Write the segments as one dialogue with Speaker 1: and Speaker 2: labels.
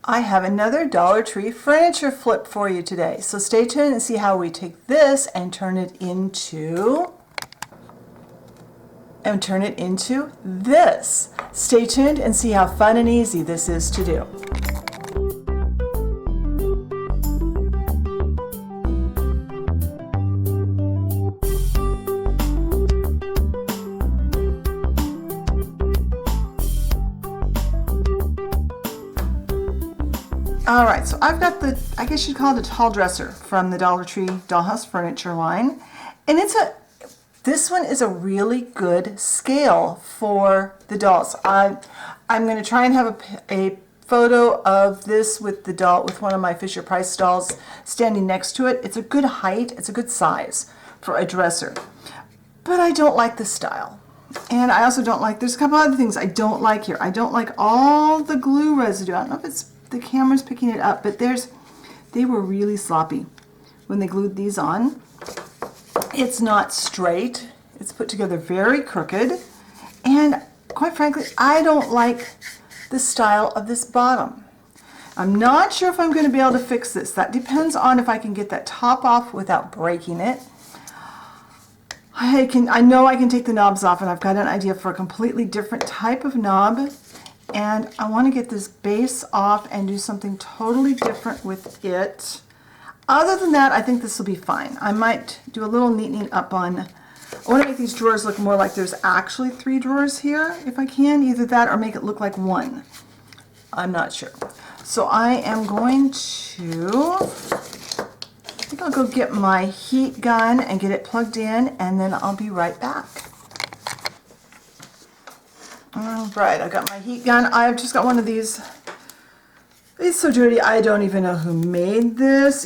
Speaker 1: I have another Dollar Tree furniture flip for you today. So stay tuned and see how we take this and turn it into this. Stay tuned and see how fun and easy this is to do. All right, so I've got the, I guess you'd call it a tall dresser from the Dollar Tree Dollhouse Furniture line. And this one is a really good scale for the dolls. I'm going to try and have a photo of this with the doll, with one of my Fisher Price dolls standing next to it. It's a good height, it's a good size for a dresser. But I don't like the style. And I also don't like, there's a couple other things I don't like here. I don't like all the glue residue. I don't know if it's the camera's picking it up, but they were really sloppy when they glued these on. It's not straight. It's put together very crooked. And quite frankly, I don't like the style of this bottom. I'm not sure if I'm going to be able to fix this. That depends on if I can get that top off without breaking it. I know I can take the knobs off, and I've got an idea for a completely different type of knob. And I want to get this base off and do something totally different with it. Other than that, I think this will be fine. I might do a little neatening up on, I want to make these drawers look more like there's actually 3 drawers here, if I can. Either that or make it look like 1. I'm not sure. So I am going to, I think I'll go get my heat gun and get it plugged in, and then I'll be right back. All right, I got my heat gun. I've just got one of these. It's so dirty, I don't even know who made this.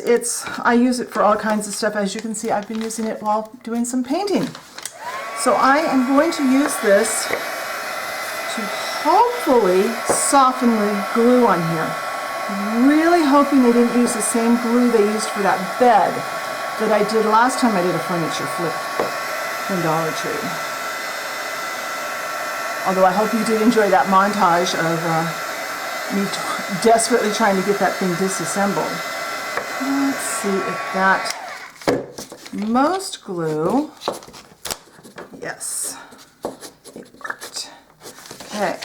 Speaker 1: I use it for all kinds of stuff. As you can see, I've been using it while doing some painting. So I am going to use this to hopefully soften the glue on here. Really hoping they didn't use the same glue they used for that bed that I did last time I did a furniture flip from Dollar Tree. Although I hope you did enjoy that montage of me desperately trying to get that thing disassembled. Let's see if that, most glue, yes, it worked. Okay,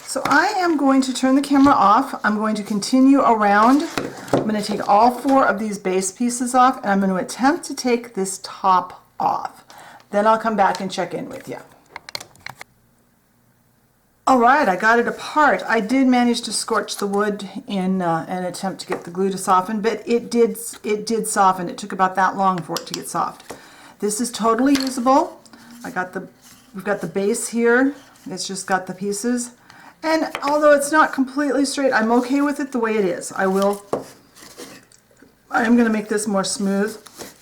Speaker 1: so I am going to turn the camera off. I'm going to continue around. I'm going to take all 4 of these base pieces off, and I'm going to attempt to take this top off. Then I'll come back and check in with you. All right, I got it apart. I did manage to scorch the wood in an attempt to get the glue to soften, but it did soften. It took about that long for it to get soft. This is totally usable. We've got the base here. It's just got the pieces. And although it's not completely straight, I'm okay with it the way it is. I am going to make this more smooth.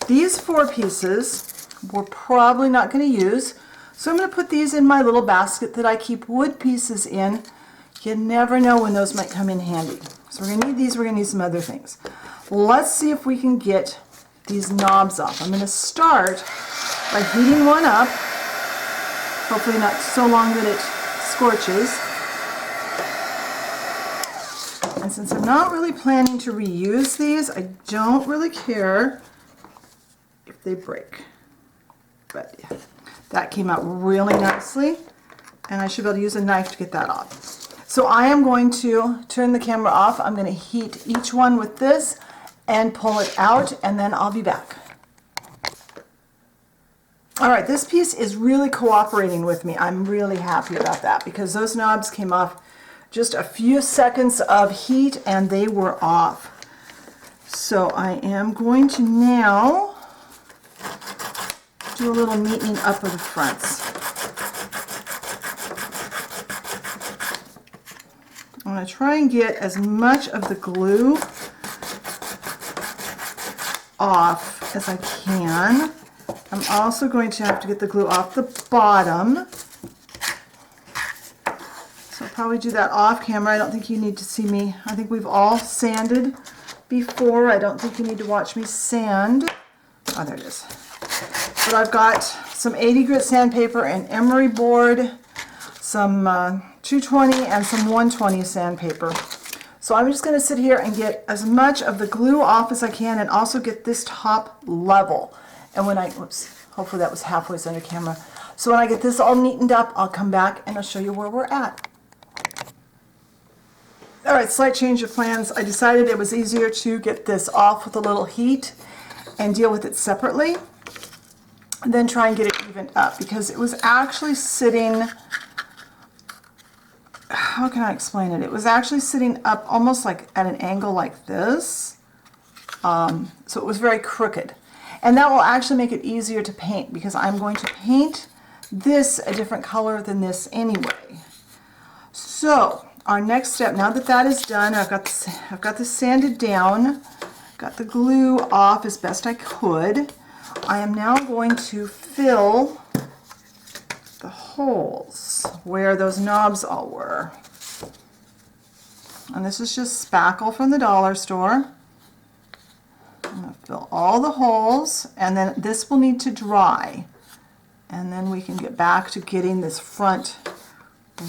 Speaker 1: These 4 pieces we're probably not going to use. So I'm going to put these in my little basket that I keep wood pieces in. You never know when those might come in handy. So we're going to need these, we're going to need some other things. Let's see if we can get these knobs off. I'm going to start by heating one up, hopefully not so long that it scorches. And since I'm not really planning to reuse these, I don't really care if they break. But yeah. That came out really nicely, and I should be able to use a knife to get that off. So I am going to turn the camera off. I'm going to heat each one with this and pull it out, and then I'll be back. All right, this piece is really cooperating with me. I'm really happy about that because those knobs came off just a few seconds of heat and they were off. So I am going to now do a little neatening up of the fronts. I'm going to try and get as much of the glue off as I can. I'm also going to have to get the glue off the bottom. So I'll probably do that off camera. I don't think you need to see me. I think we've all sanded before. I don't think you need to watch me sand. Oh, there it is. But I've got some 80 grit sandpaper and emery board, some 220 and some 120 sandpaper. So I'm just going to sit here and get as much of the glue off as I can and also get this top level. And when I, whoops, hopefully that was halfway under camera. So when I get this all neatened up, I'll come back and I'll show you where we're at. All right, slight change of plans. I decided it was easier to get this off with a little heat and deal with it separately than try and get it evened up, because it was actually sitting, how can I explain it? It was actually sitting up almost like at an angle like this. So it was very crooked. And that will actually make it easier to paint, because I'm going to paint this a different color than this anyway. So our next step, now that that is done, I've got this sanded down, got the glue off as best I could. I am now going to fill the holes where those knobs all were. And this is just spackle from the dollar store. I'm going to fill all the holes, and then this will need to dry. And then we can get back to getting this front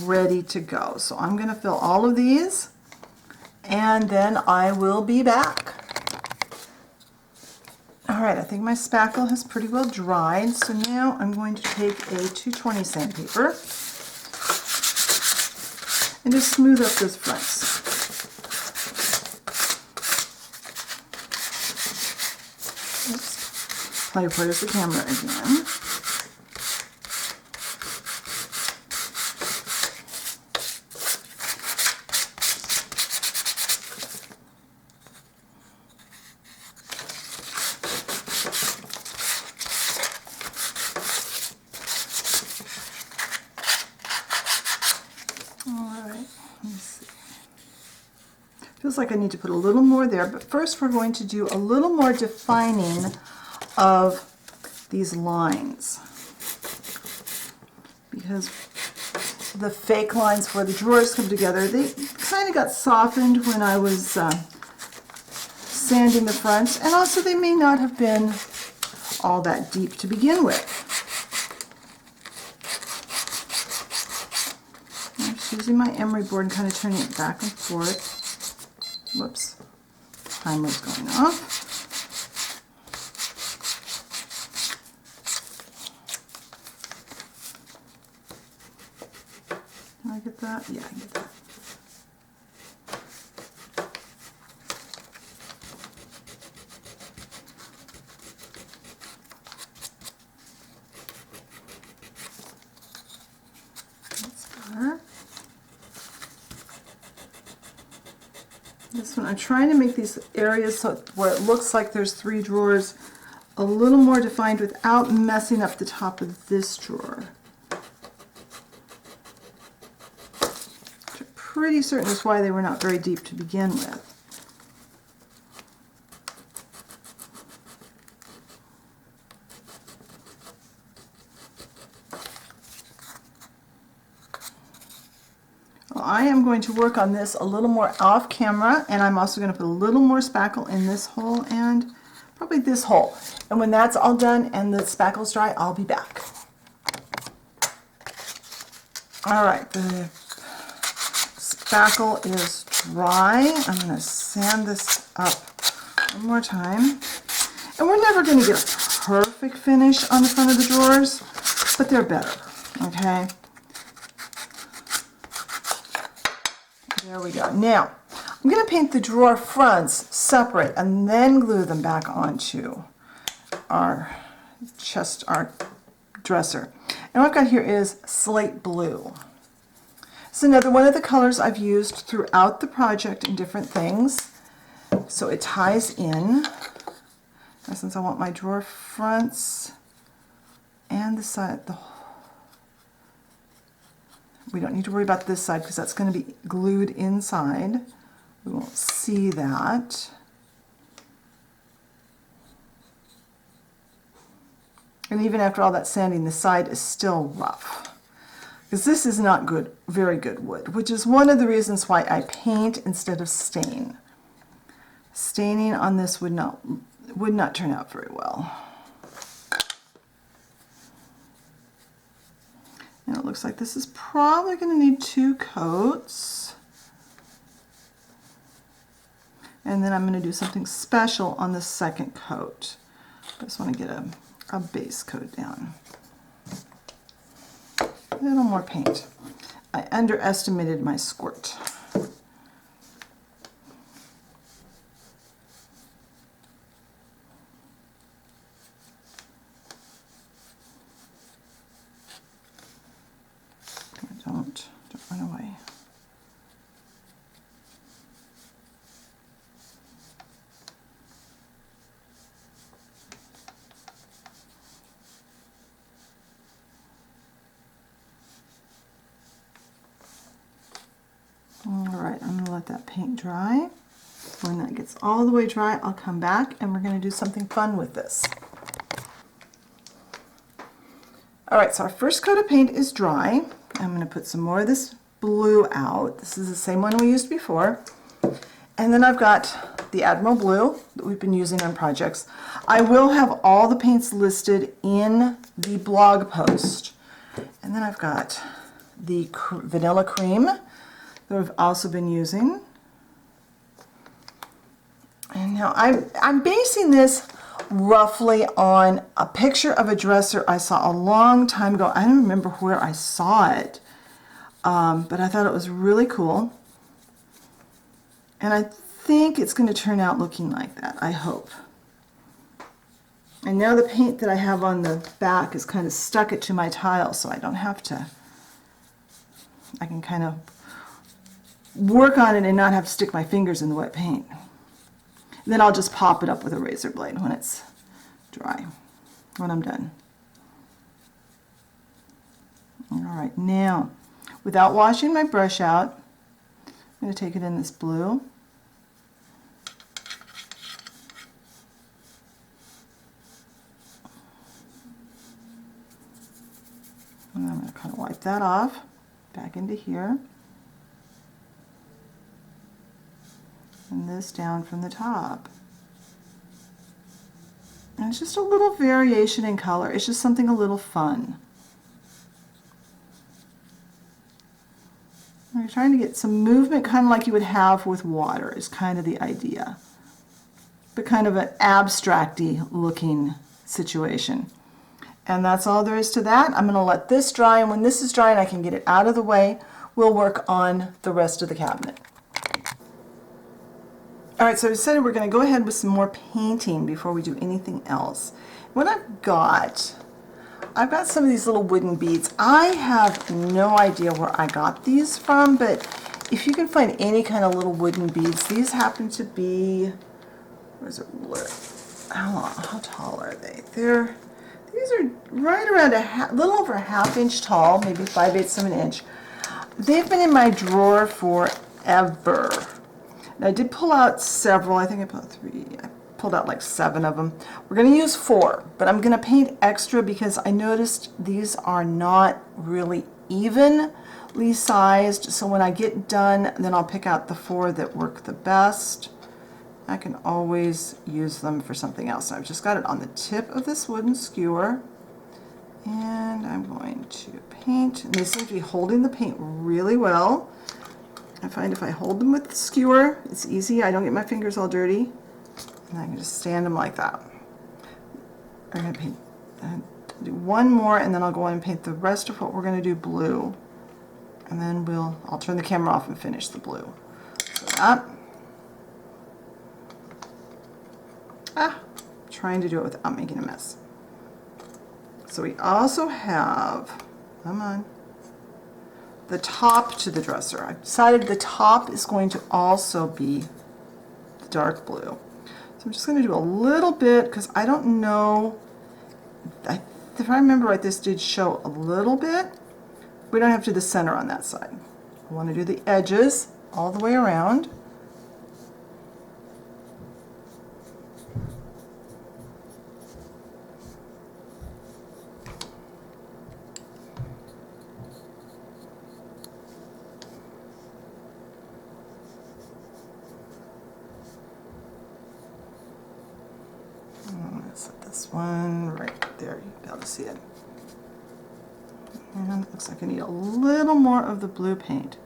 Speaker 1: ready to go. So I'm going to fill all of these, and then I will be back. All right, I think my spackle has pretty well dried, so now I'm going to take a 220 sandpaper and just smooth up those fronts. Oops. Where's the camera again? Feels like I need to put a little more there, but first we're going to do a little more defining of these lines, because the fake lines where the drawers come together, they kind of got softened when I was sanding the fronts, and also they may not have been all that deep to begin with. I'm just using my emery board and kind of turning it back and forth. Whoops, timer's going off. Can I get that? Yeah, I can get that. That's better. This one, I'm trying to make these areas so where it looks like there's 3 drawers a little more defined without messing up the top of this drawer. Which I'm pretty certain is why they were not very deep to begin with. I am going to work on this a little more off camera, and I'm also going to put a little more spackle in this hole and probably this hole. And when that's all done and the spackle's dry, I'll be back. All right, the spackle is dry. I'm going to sand this up one more time. And we're never going to get a perfect finish on the front of the drawers, but they're better, okay? There we go. Now, I'm going to paint the drawer fronts separate and then glue them back onto our dresser. And what I've got here is slate blue. It's another one of the colors I've used throughout the project in different things. So it ties in. And since I want my drawer fronts and the side, we don't need to worry about this side because that's going to be glued inside. We won't see that. And even after all that sanding, the side is still rough. Because this is not good, very good wood, which is one of the reasons why I paint instead of stain. Staining on this would not turn out very well. And it looks like this is probably going to need 2 coats. And then I'm going to do something special on the second coat. I just want to get a base coat down. A little more paint. I underestimated my squirt. Don't run away. Alright, I'm going to let that paint dry. When that gets all the way dry, I'll come back and we're going to do something fun with this. Alright, so our first coat of paint is dry. I'm going to put some more of this blue out. This is the same one we used before. And then I've got the Admiral Blue that we've been using on projects. I will have all the paints listed in the blog post. And then I've got the Vanilla Cream that I've also been using. And now I'm basing this roughly on a picture of a dresser I saw a long time ago. I don't remember where I saw it, but I thought it was really cool. And I think it's going to turn out looking like that, I hope. And now the paint that I have on the back is kind of stuck it to my tile, so I don't have to, I can kind of work on it and not have to stick my fingers in the wet paint. Then I'll just pop it up with a razor blade when it's dry, when I'm done. Alright, now, without washing my brush out, I'm going to take it in this blue. And I'm going to kind of wipe that off, back into here. And this down from the top. And it's just a little variation in color. It's just something a little fun. We're trying to get some movement, kind of like you would have with water, is kind of the idea. But kind of an abstract-y looking situation. And that's all there is to that. I'm going to let this dry, and when this is dry and I can get it out of the way, we'll work on the rest of the cabinet. Alright, so I decided we're going to go ahead with some more painting before we do anything else. What I've got some of these little wooden beads. I have no idea where I got these from, but if you can find any kind of little wooden beads, these happen to be, how tall are they? These are right around a little over a half-inch tall, maybe 5/8 of an inch. They've been in my drawer forever. Now, I did pull out several. I think I pulled 3. I pulled out like 7 of them. We're going to use 4, but I'm going to paint extra because I noticed these are not really evenly sized. So when I get done, then I'll pick out the 4 that work the best. I can always use them for something else. I've just got it on the tip of this wooden skewer. And I'm going to paint. And they seem to be holding the paint really well. I find if I hold them with the skewer, it's easy. I don't get my fingers all dirty. And I can just stand them like that. I'm going to paint, do one more, and then I'll go on and paint the rest of what we're going to do blue. And then I'll turn the camera off and finish the blue. So that. Trying to do it without making a mess. So we also have, come on, the top to the dresser. I've decided the top is going to also be the dark blue. So I'm just going to do a little bit because I don't know, if I remember right, this did show a little bit. We don't have to do the center on that side. I want to do the edges all the way around. Set this one right there. You'll be able to see it. And it looks like I need a little more of the blue paint.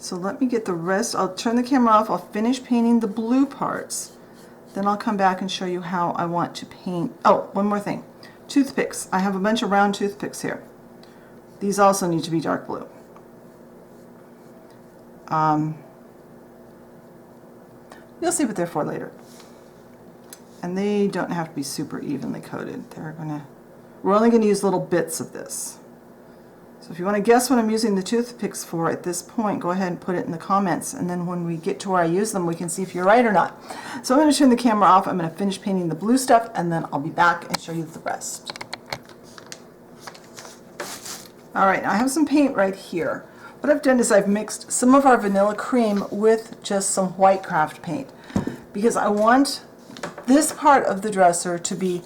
Speaker 1: So let me get the rest. I'll turn the camera off. I'll finish painting the blue parts. Then I'll come back and show you how I want to paint. Oh, one more thing. Toothpicks. I have a bunch of round toothpicks here. These also need to be dark blue. You'll see what they're for later. And they don't have to be super evenly coated. We're only going to use little bits of this. So if you want to guess what I'm using the toothpicks for at this point, go ahead and put it in the comments, and then when we get to where I use them, we can see if you're right or not. So I'm going to turn the camera off. I'm going to finish painting the blue stuff, and then I'll be back and show you the rest. All right, I have some paint right here. What I've done is I've mixed some of our vanilla cream with just some white craft paint because I want this part of the dresser to be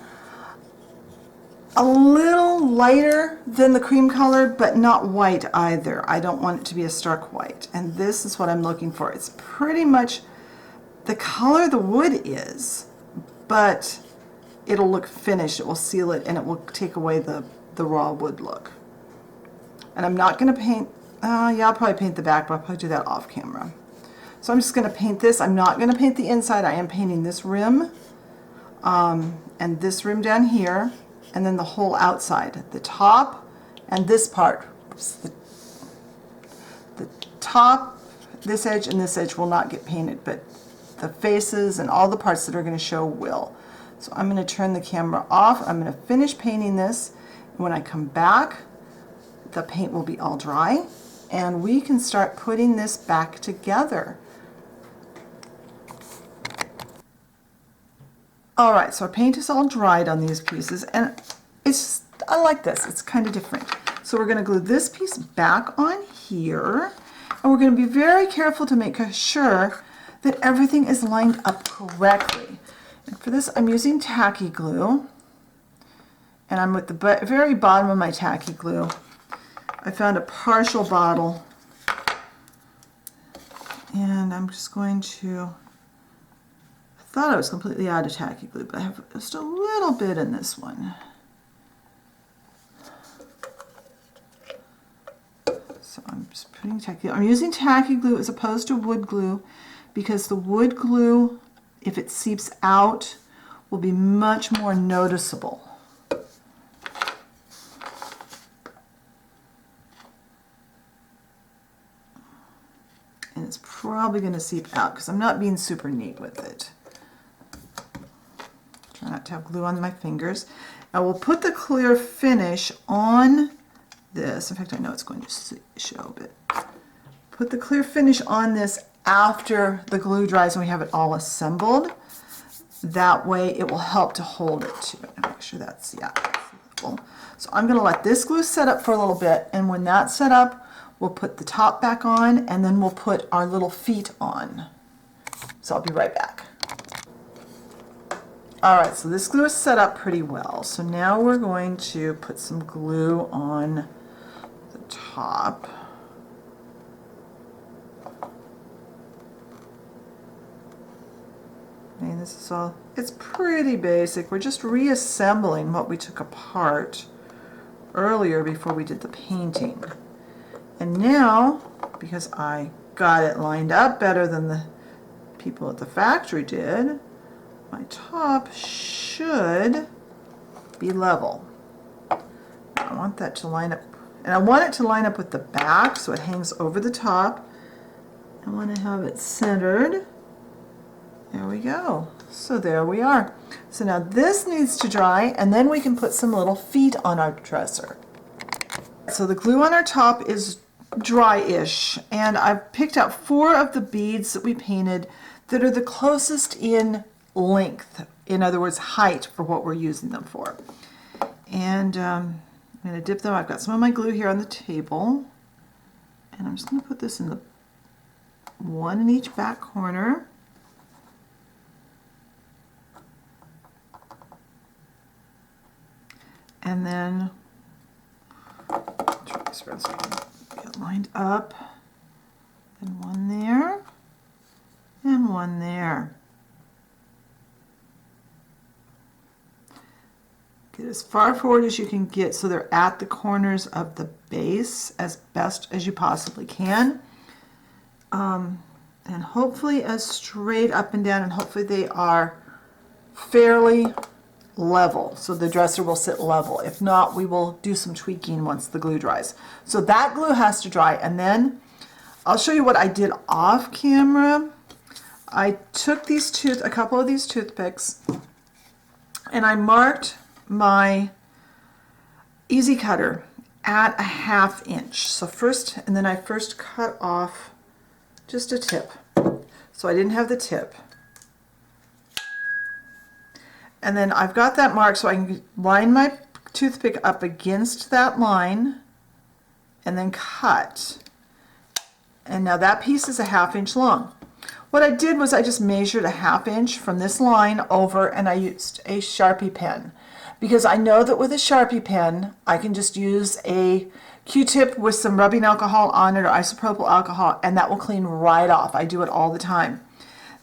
Speaker 1: a little lighter than the cream color, but not white either. I don't want it to be a stark white, and this is what I'm looking for. It's pretty much the color the wood is, but it'll look finished. It will seal it, and it will take away the raw wood look. And I'm not going to paint, yeah, I'll probably paint the back, but I'll probably do that off camera. So I'm just going to paint this. I'm not going to paint the inside. I am painting this rim and this rim down here, and then the whole outside, the top and this part. The top, this edge and this edge will not get painted, but the faces and all the parts that are going to show will. So I'm going to turn the camera off. I'm going to finish painting this. And when I come back, the paint will be all dry, and we can start putting this back together. All right, so our paint is all dried on these pieces, and I like this. It's kind of different. So we're going to glue this piece back on here, and we're going to be very careful to make sure that everything is lined up correctly. And for this, I'm using tacky glue, and I'm at the very bottom of my tacky glue. I found a partial bottle, and I'm just going to, I thought I was completely out of tacky glue, but I have just a little bit in this one. So I'm just putting tacky glue. I'm using tacky glue as opposed to wood glue because the wood glue, if it seeps out, will be much more noticeable. And it's probably going to seep out because I'm not being super neat with it. Try not to have glue on my fingers. I will put the clear finish on this. In fact, I know it's going to show a bit. Put the clear finish on this after the glue dries and we have it all assembled. That way it will help to hold it to it. Make sure that's, yeah. So I'm going to let this glue set up for a little bit, and when that's set up, we'll put the top back on, and then we'll put our little feet on. So I'll be right back. All right, so this glue is set up pretty well. So now we're going to put some glue on the top. And this is all, it's pretty basic. We're just reassembling what we took apart earlier before we did the painting. And now, because I got it lined up better than the people at the factory did, my top should be level. I want that to line up, and I want it to line up with the back so it hangs over the top. I want to have it centered. There we go. So there we are. So now this needs to dry, and then we can put some little feet on our dresser. So the glue on our top is dry-ish, and I've picked out 4 of the beads that we painted that are the closest in length, in other words height, for what we're using them for. And I'm going to dip them. I've got some of my glue here on the table, and I'm just going to put this in the one in each back corner. And then try this around so I can get lined up. And one there, and one there. Get as far forward as you can get so they're at the corners of the base as best as you possibly can. and hopefully as straight up and down, and hopefully they are fairly level, so the dresser will sit level. If not, we will do some tweaking once the glue dries. So that glue has to dry, and then I'll show you what I did off camera. I took a couple of these toothpicks, and I marked my easy cutter at a 1/2 inch. So first, and then I first cut off just a tip. So I didn't have the tip. And then I've got that mark so I can line my toothpick up against that line and then cut. And now that piece is a 1/2 inch long. What I did was I just measured a 1/2 inch from this line over, and I used a Sharpie pen. Because I know that with a Sharpie pen, I can just use a Q-tip with some rubbing alcohol on it or isopropyl alcohol, and that will clean right off. I do it all the time.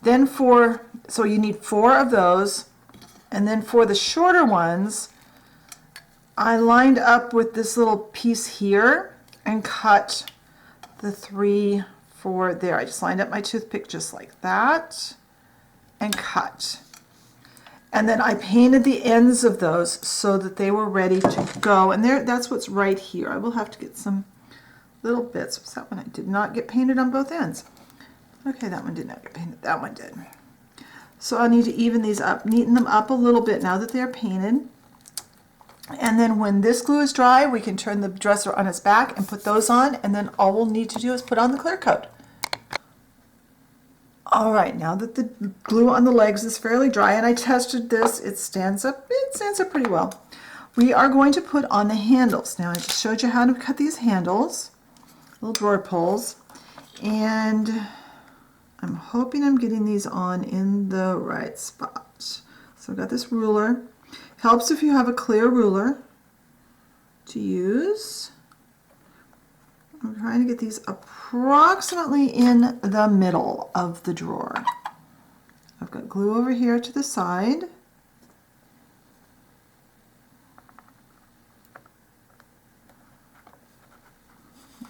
Speaker 1: Then so you need 4 of those, and then for the shorter ones, I lined up with this little piece here and cut the 3, 4 there. I just lined up my toothpick just like that and cut. And then I painted the ends of those so that they were ready to go. And that's what's right here. I will have to get some little bits. What's that one? I did not get painted on both ends. Okay, that one did not get painted. That one did. So I'll need to even these up, neaten them up a little bit now that they're painted. And then when this glue is dry, we can turn the dresser on its back and put those on. And then all we'll need to do is put on the clear coat. All right, now that the glue on the legs is fairly dry, and I tested this, it stands up pretty well. We are going to put on the handles. Now I just showed you how to cut these handles, little drawer pulls, and I'm hoping I'm getting these on in the right spot. So I've got this ruler. Helps if you have a clear ruler to use. I'm trying to get these approximately in the middle of the drawer. I've got glue over here to the side.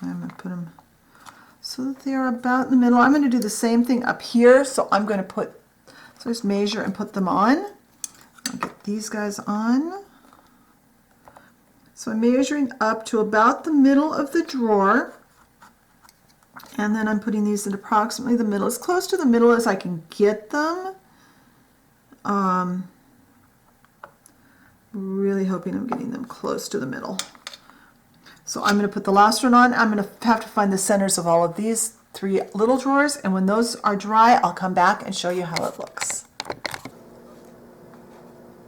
Speaker 1: I'm going to put them so that they are about in the middle. I'm going to do the same thing up here, so I'm going to just measure and put them on. I'll get these guys on. So I'm measuring up to about the middle of the drawer, and then I'm putting these in approximately the middle, as close to the middle as I can get them. Really hoping I'm getting them close to the middle. So I'm going to put the last one on. I'm going to have to find the centers of all of these 3 little drawers, and when those are dry, I'll come back and show you how it looks.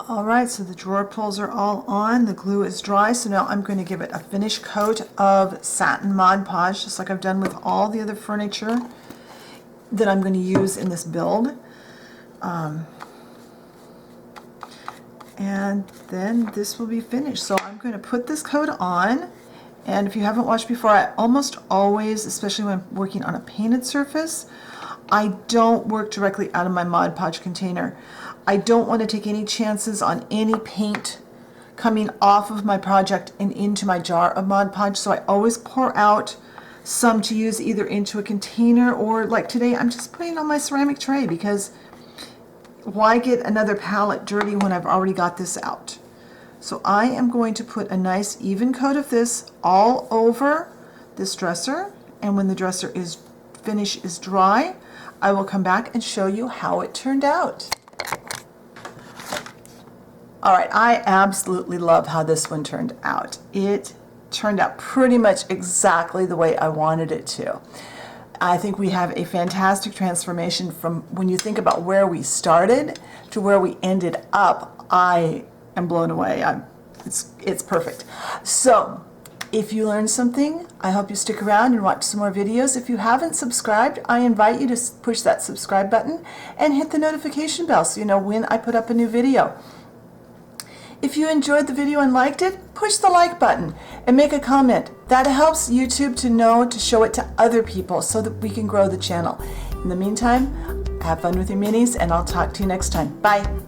Speaker 1: All right, so the drawer pulls are all on. The glue is dry, so now I'm going to give it a finish coat of satin Mod Podge, just like I've done with all the other furniture that I'm going to use in this build. And then this will be finished. So I'm going to put this coat on, and if you haven't watched before, I almost always, especially when I'm working on a painted surface, I don't work directly out of my Mod Podge container. I don't want to take any chances on any paint coming off of my project and into my jar of Mod Podge, so I always pour out some to use either into a container, or like today I'm just putting it on my ceramic tray, because why get another palette dirty when I've already got this out? So I am going to put a nice even coat of this all over this dresser, and when the dresser finish is dry, I will come back and show you how it turned out. All right, I absolutely love how this one turned out. It turned out pretty much exactly the way I wanted it to. I think we have a fantastic transformation from when you think about where we started to where we ended up. I am blown away. It's perfect. So if you learned something, I hope you stick around and watch some more videos. If you haven't subscribed, I invite you to push that subscribe button and hit the notification bell so you know when I put up a new video. If you enjoyed the video and liked it, push the like button and make a comment. That helps YouTube to know to show it to other people so that we can grow the channel. In the meantime, have fun with your minis, and I'll talk to you next time. Bye.